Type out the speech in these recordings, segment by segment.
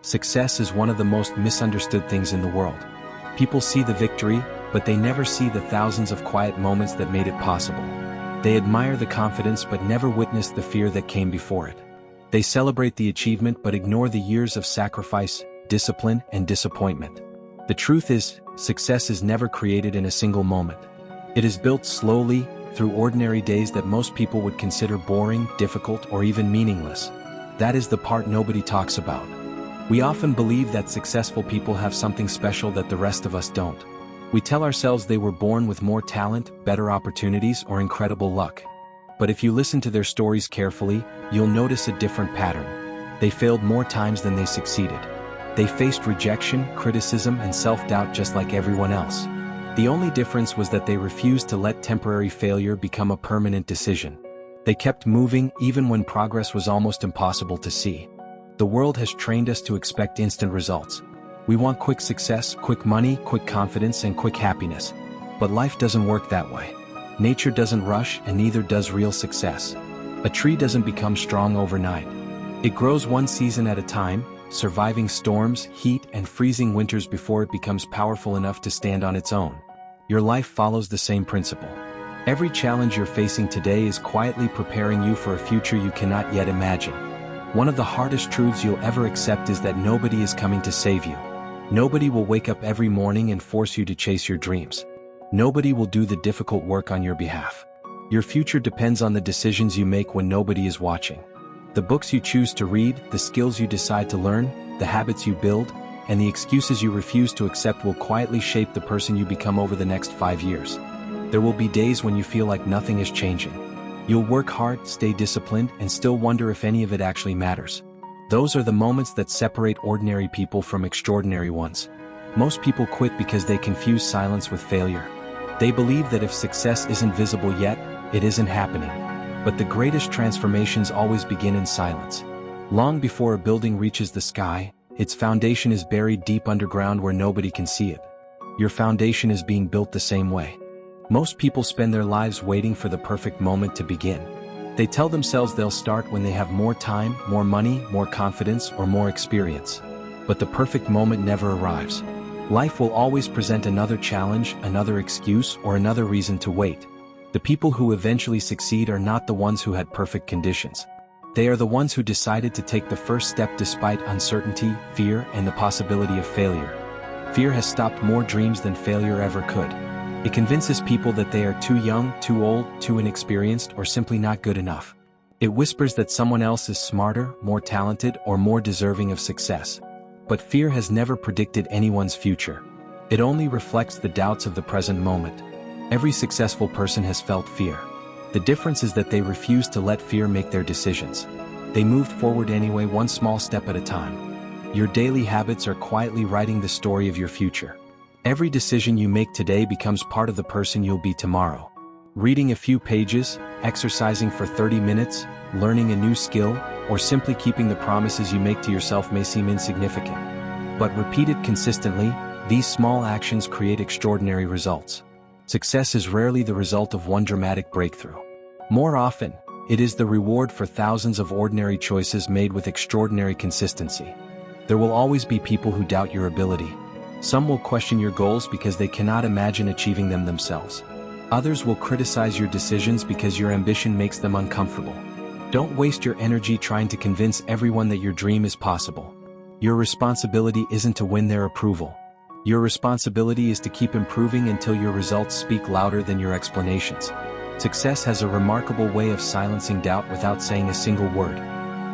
Success is one of the most misunderstood things in the world. People see the victory, but they never see the thousands of quiet moments that made it possible. They admire the confidence but never witness the fear that came before it. They celebrate the achievement but ignore the years of sacrifice, discipline, and disappointment. The truth is, success is never created in a single moment. It is built slowly, through ordinary days that most people would consider boring, difficult, or even meaningless. That is the part nobody talks about. We often believe that successful people have something special that the rest of us don't. We tell ourselves they were born with more talent, better opportunities, or incredible luck. But if you listen to their stories carefully, you'll notice a different pattern. They failed more times than they succeeded. They faced rejection, criticism, and self-doubt just like everyone else. The only difference was that they refused to let temporary failure become a permanent decision. They kept moving even when progress was almost impossible to see. The world has trained us to expect instant results. We want quick success, quick money, quick confidence, and quick happiness. But life doesn't work that way. Nature doesn't rush, and neither does real success. A tree doesn't become strong overnight. It grows one season at a time, surviving storms, heat, and freezing winters before it becomes powerful enough to stand on its own. Your life follows the same principle. Every challenge you're facing today is quietly preparing you for a future you cannot yet imagine. One of the hardest truths you'll ever accept is that nobody is coming to save you. Nobody will wake up every morning and force you to chase your dreams. Nobody will do the difficult work on your behalf. Your future depends on the decisions you make when nobody is watching. The books you choose to read, the skills you decide to learn, the habits you build, and the excuses you refuse to accept will quietly shape the person you become over the next 5 years. There will be days when you feel like nothing is changing. You'll work hard, stay disciplined, and still wonder if any of it actually matters. Those are the moments that separate ordinary people from extraordinary ones. Most people quit because they confuse silence with failure. They believe that if success isn't visible yet, it isn't happening. But the greatest transformations always begin in silence. Long before a building reaches the sky, its foundation is buried deep underground where nobody can see it. Your foundation is being built the same way. Most people spend their lives waiting for the perfect moment to begin. They tell themselves they'll start when they have more time, more money, more confidence, or more experience. But the perfect moment never arrives. Life will always present another challenge, another excuse, or another reason to wait. The people who eventually succeed are not the ones who had perfect conditions. They are the ones who decided to take the first step despite uncertainty, fear, and the possibility of failure. Fear has stopped more dreams than failure ever could. It convinces people that they are too young, too old, too inexperienced, or simply not good enough. It whispers that someone else is smarter, more talented, or more deserving of success. But fear has never predicted anyone's future. It only reflects the doubts of the present moment. Every successful person has felt fear. The difference is that they refused to let fear make their decisions. They moved forward anyway, one small step at a time. Your daily habits are quietly writing the story of your future. Every decision you make today becomes part of the person you'll be tomorrow. Reading a few pages, exercising for 30 minutes, learning a new skill, or simply keeping the promises you make to yourself may seem insignificant. But repeated consistently, these small actions create extraordinary results. Success is rarely the result of one dramatic breakthrough. More often, it is the reward for thousands of ordinary choices made with extraordinary consistency. There will always be people who doubt your ability. Some will question your goals because they cannot imagine achieving them themselves. Others will criticize your decisions because your ambition makes them uncomfortable. Don't waste your energy trying to convince everyone that your dream is possible. Your responsibility isn't to win their approval. Your responsibility is to keep improving until your results speak louder than your explanations. Success has a remarkable way of silencing doubt without saying a single word.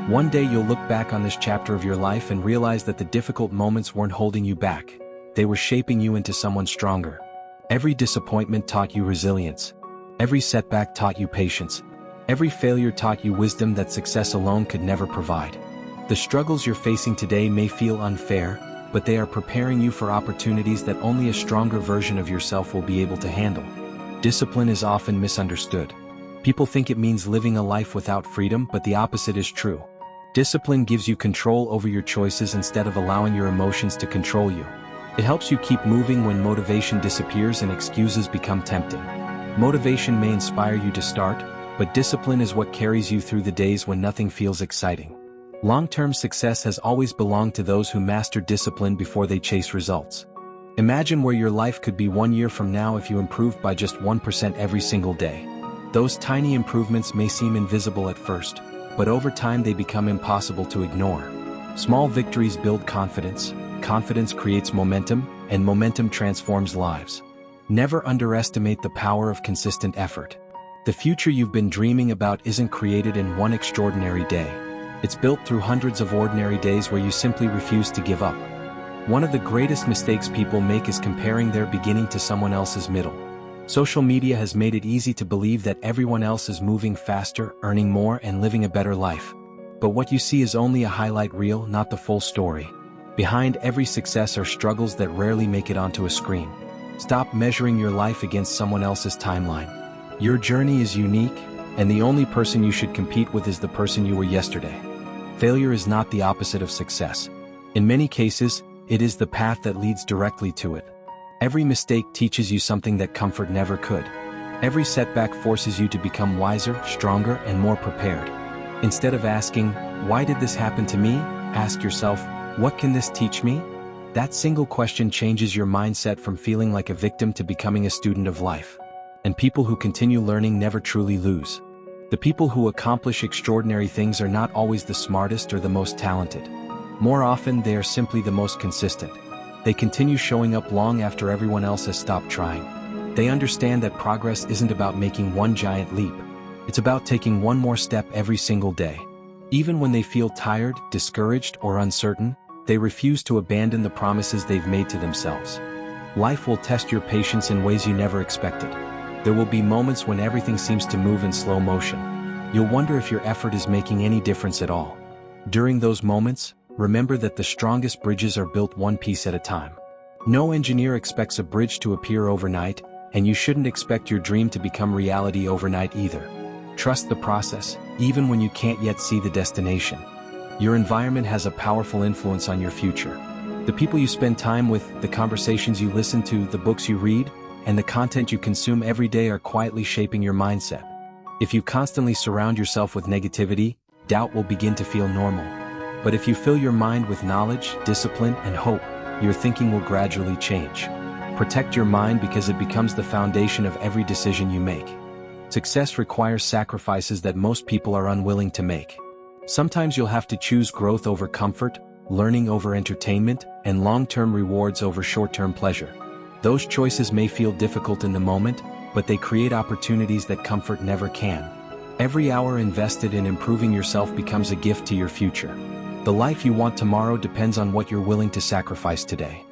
One day you'll look back on this chapter of your life and realize that the difficult moments weren't holding you back. They were shaping you into someone stronger. Every disappointment taught you resilience. Every setback taught you patience. Every failure taught you wisdom that success alone could never provide. The struggles you're facing today may feel unfair, but they are preparing you for opportunities that only a stronger version of yourself will be able to handle. Discipline is often misunderstood. People think it means living a life without freedom, but the opposite is true. Discipline gives you control over your choices instead of allowing your emotions to control you. It helps you keep moving when motivation disappears and excuses become tempting. Motivation may inspire you to start, but discipline is what carries you through the days when nothing feels exciting. Long-term success has always belonged to those who master discipline before they chase results. Imagine where your life could be 1 year from now if you improved by just 1% every single day. Those tiny improvements may seem invisible at first, but over time they become impossible to ignore. Small victories build confidence, confidence creates momentum, and momentum transforms lives. Never underestimate the power of consistent effort. The future you've been dreaming about isn't created in one extraordinary day. It's built through hundreds of ordinary days where you simply refuse to give up. One of the greatest mistakes people make is comparing their beginning to someone else's middle. Social media has made it easy to believe that everyone else is moving faster, earning more, and living a better life. But what you see is only a highlight reel, not the full story. Behind every success are struggles that rarely make it onto a screen. Stop measuring your life against someone else's timeline. Your journey is unique, and the only person you should compete with is the person you were yesterday. Failure is not the opposite of success. In many cases, it is the path that leads directly to it. Every mistake teaches you something that comfort never could. Every setback forces you to become wiser, stronger, and more prepared. Instead of asking, "Why did this happen to me?" ask yourself, "What can this teach me?" That single question changes your mindset from feeling like a victim to becoming a student of life. And people who continue learning never truly lose. The people who accomplish extraordinary things are not always the smartest or the most talented. More often, they are simply the most consistent. They continue showing up long after everyone else has stopped trying. They understand that progress isn't about making one giant leap. It's about taking one more step every single day. Even when they feel tired, discouraged, or uncertain, they refuse to abandon the promises they've made to themselves. Life will test your patience in ways you never expected. There will be moments when everything seems to move in slow motion. You'll wonder if your effort is making any difference at all. During those moments, remember that the strongest bridges are built one piece at a time. No engineer expects a bridge to appear overnight, and you shouldn't expect your dream to become reality overnight either. Trust the process, even when you can't yet see the destination. Your environment has a powerful influence on your future. The people you spend time with, the conversations you listen to, the books you read, and the content you consume every day are quietly shaping your mindset. If you constantly surround yourself with negativity, doubt will begin to feel normal. But if you fill your mind with knowledge, discipline, and hope, your thinking will gradually change. Protect your mind because it becomes the foundation of every decision you make. Success requires sacrifices that most people are unwilling to make. Sometimes you'll have to choose growth over comfort, learning over entertainment, and long-term rewards over short-term pleasure. Those choices may feel difficult in the moment, but they create opportunities that comfort never can. Every hour invested in improving yourself becomes a gift to your future. The life you want tomorrow depends on what you're willing to sacrifice today.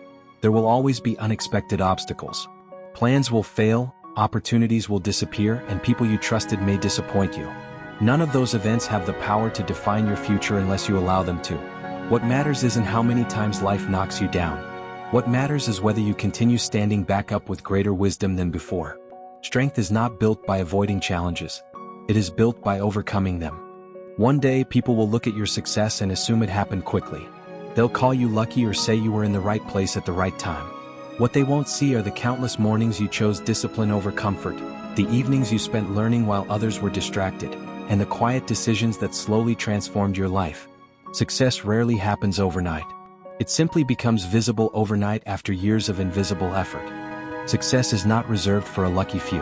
There will always be unexpected obstacles. Plans will fail, opportunities will disappear, and people you trusted may disappoint you. None of those events have the power to define your future unless you allow them to. What matters isn't how many times life knocks you down. What matters is whether you continue standing back up with greater wisdom than before. Strength is not built by avoiding challenges. It is built by overcoming them. One day, people will look at your success and assume it happened quickly. They'll call you lucky or say you were in the right place at the right time. What they won't see are the countless mornings you chose discipline over comfort, the evenings you spent learning while others were distracted, and the quiet decisions that slowly transformed your life. Success rarely happens overnight. It simply becomes visible overnight after years of invisible effort. Success is not reserved for a lucky few.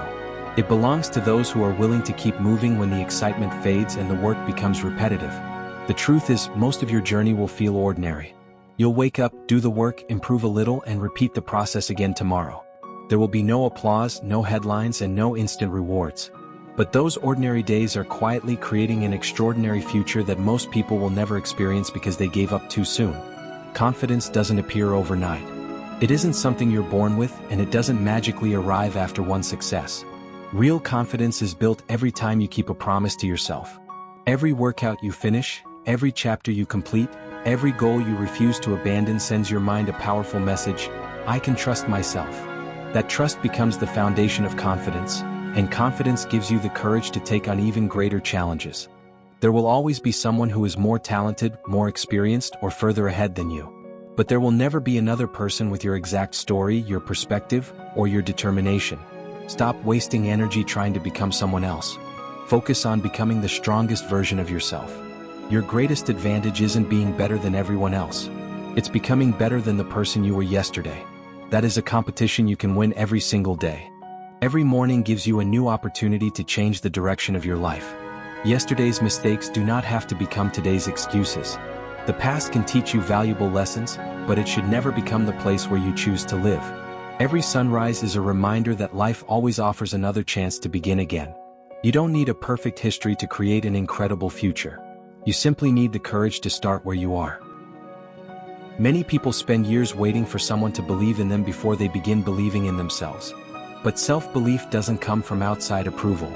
It belongs to those who are willing to keep moving when the excitement fades and the work becomes repetitive. The truth is, most of your journey will feel ordinary. You'll wake up, do the work, improve a little, and repeat the process again tomorrow. There will be no applause, no headlines, and no instant rewards. But those ordinary days are quietly creating an extraordinary future that most people will never experience because they gave up too soon. Confidence doesn't appear overnight. It isn't something you're born with, and it doesn't magically arrive after one success. Real confidence is built every time you keep a promise to yourself. Every workout you finish, every chapter you complete, every goal you refuse to abandon sends your mind a powerful message: I can trust myself. That trust becomes the foundation of confidence, and confidence gives you the courage to take on even greater challenges. There will always be someone who is more talented, more experienced, or further ahead than you. But there will never be another person with your exact story, your perspective, or your determination. Stop wasting energy trying to become someone else. Focus on becoming the strongest version of yourself. Your greatest advantage isn't being better than everyone else. It's becoming better than the person you were yesterday. That is a competition you can win every single day. Every morning gives you a new opportunity to change the direction of your life. Yesterday's mistakes do not have to become today's excuses. The past can teach you valuable lessons, but it should never become the place where you choose to live. Every sunrise is a reminder that life always offers another chance to begin again. You don't need a perfect history to create an incredible future. You simply need the courage to start where you are. Many people spend years waiting for someone to believe in them before they begin believing in themselves. But self-belief doesn't come from outside approval.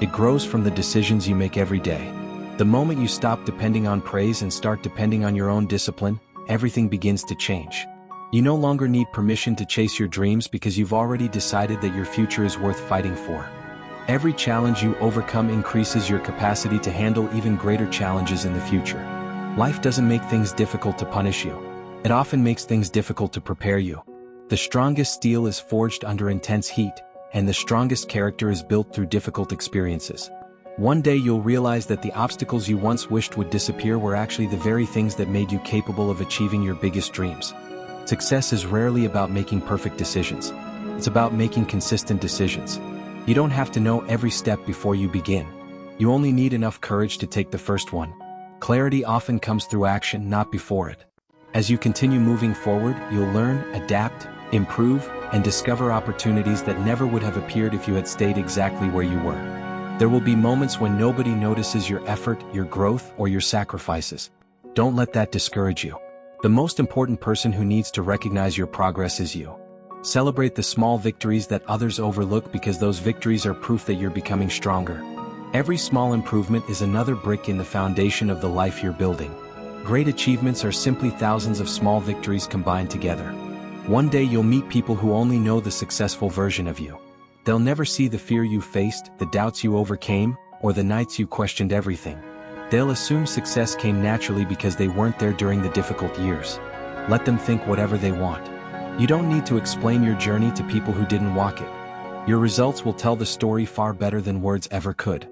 It grows from the decisions you make every day. The moment you stop depending on praise and start depending on your own discipline, everything begins to change. You no longer need permission to chase your dreams because you've already decided that your future is worth fighting for. Every challenge you overcome increases your capacity to handle even greater challenges in the future. Life doesn't make things difficult to punish you. It often makes things difficult to prepare you. The strongest steel is forged under intense heat, and the strongest character is built through difficult experiences. One day you'll realize that the obstacles you once wished would disappear were actually the very things that made you capable of achieving your biggest dreams. Success is rarely about making perfect decisions. It's about making consistent decisions. You don't have to know every step before you begin. You only need enough courage to take the first one. Clarity often comes through action, not before it. As you continue moving forward, you'll learn, adapt, improve, and discover opportunities that never would have appeared if you had stayed exactly where you were. There will be moments when nobody notices your effort, your growth, or your sacrifices. Don't let that discourage you. The most important person who needs to recognize your progress is you. Celebrate the small victories that others overlook because those victories are proof that you're becoming stronger. Every small improvement is another brick in the foundation of the life you're building. Great achievements are simply thousands of small victories combined together. One day you'll meet people who only know the successful version of you. They'll never see the fear you faced, the doubts you overcame, or the nights you questioned everything. They'll assume success came naturally because they weren't there during the difficult years. Let them think whatever they want. You don't need to explain your journey to people who didn't walk it. Your results will tell the story far better than words ever could.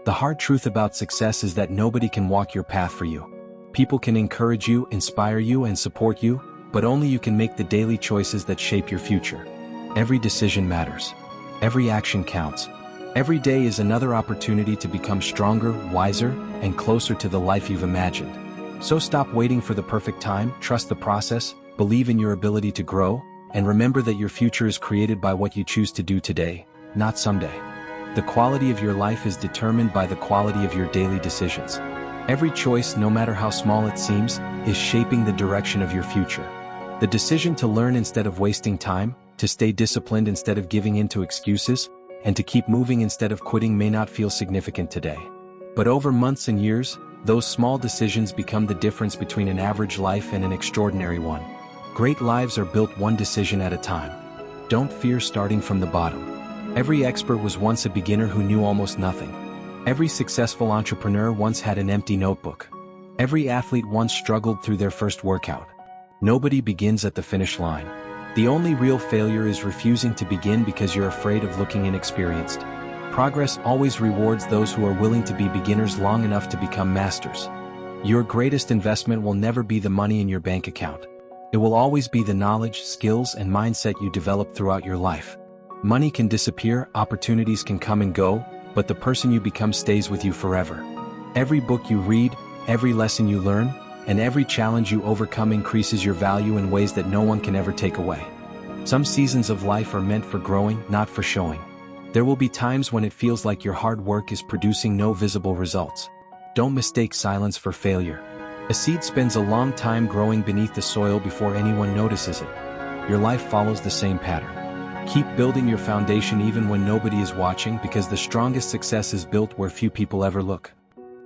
The hard truth about success is that nobody can walk your path for you. People can encourage you, inspire you, and support you, but only you can make the daily choices that shape your future. Every decision matters. Every action counts. Every day is another opportunity to become stronger, wiser, and closer to the life you've imagined. So stop waiting for the perfect time, trust the process, believe in your ability to grow, and remember that your future is created by what you choose to do today, not someday. The quality of your life is determined by the quality of your daily decisions. Every choice, no matter how small it seems, is shaping the direction of your future. The decision to learn instead of wasting time, to stay disciplined instead of giving in to excuses, and to keep moving instead of quitting may not feel significant today. But over months and years, those small decisions become the difference between an average life and an extraordinary one. Great lives are built one decision at a time. Don't fear starting from the bottom. Every expert was once a beginner who knew almost nothing. Every successful entrepreneur once had an empty notebook. Every athlete once struggled through their first workout. Nobody begins at the finish line. The only real failure is refusing to begin because you're afraid of looking inexperienced. Progress always rewards those who are willing to be beginners long enough to become masters. Your greatest investment will never be the money in your bank account. It will always be the knowledge, skills, and mindset you develop throughout your life. Money can disappear, opportunities can come and go, but the person you become stays with you forever. Every book you read, every lesson you learn, and every challenge you overcome increases your value in ways that no one can ever take away. Some seasons of life are meant for growing, not for showing. There will be times when it feels like your hard work is producing no visible results. Don't mistake silence for failure. A seed spends a long time growing beneath the soil before anyone notices it. Your life follows the same pattern. Keep building your foundation even when nobody is watching, because the strongest success is built where few people ever look.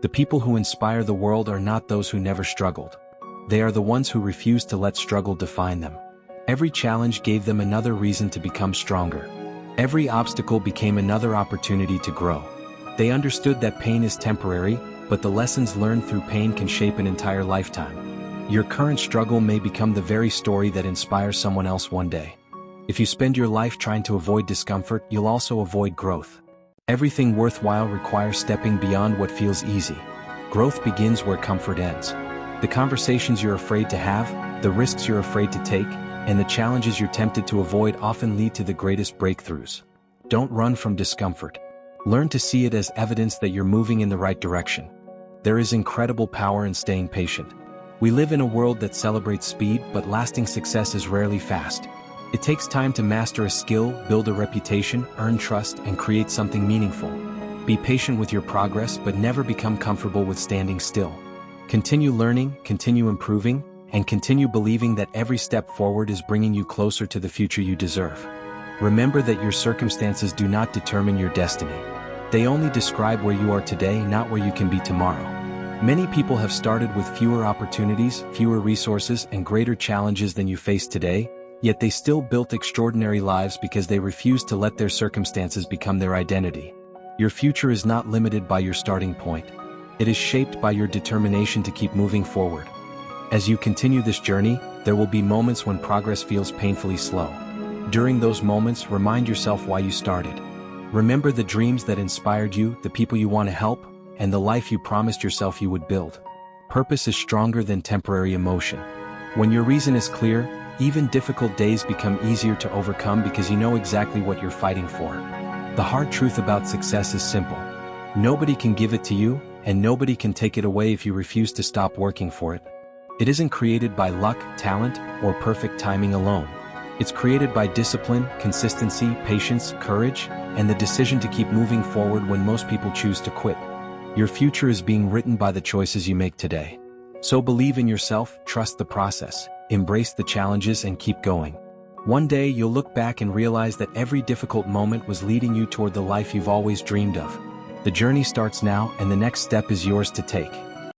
The people who inspire the world are not those who never struggled. They are the ones who refuse to let struggle define them. Every challenge gave them another reason to become stronger. Every obstacle became another opportunity to grow. They understood that pain is temporary, but the lessons learned through pain can shape an entire lifetime. Your current struggle may become the very story that inspires someone else one day. If you spend your life trying to avoid discomfort, you'll also avoid growth. Everything worthwhile requires stepping beyond what feels easy. Growth begins where comfort ends. The conversations you're afraid to have, the risks you're afraid to take, and the challenges you're tempted to avoid often lead to the greatest breakthroughs. Don't run from discomfort. Learn to see it as evidence that you're moving in the right direction. There is incredible power in staying patient. We live in a world that celebrates speed, but lasting success is rarely fast. It takes time to master a skill, build a reputation, earn trust, and create something meaningful. Be patient with your progress, but never become comfortable with standing still. Continue learning, continue improving, and continue believing that every step forward is bringing you closer to the future you deserve. Remember that your circumstances do not determine your destiny. They only describe where you are today, not where you can be tomorrow. Many people have started with fewer opportunities, fewer resources, and greater challenges than you face today, yet they still built extraordinary lives because they refused to let their circumstances become their identity. Your future is not limited by your starting point. It is shaped by your determination to keep moving forward. As you continue this journey, there will be moments when progress feels painfully slow. During those moments, remind yourself why you started. Remember the dreams that inspired you, the people you want to help, and the life you promised yourself you would build. Purpose is stronger than temporary emotion. When your reason is clear, even difficult days become easier to overcome because you know exactly what you're fighting for. The hard truth about success is simple. Nobody can give it to you, and nobody can take it away if you refuse to stop working for it. It isn't created by luck, talent, or perfect timing alone. It's created by discipline, consistency, patience, courage, and the decision to keep moving forward when most people choose to quit. Your future is being written by the choices you make today. So believe in yourself, trust the process, embrace the challenges, and keep going. One day you'll look back and realize that every difficult moment was leading you toward the life you've always dreamed of. The journey starts now, and the next step is yours to take.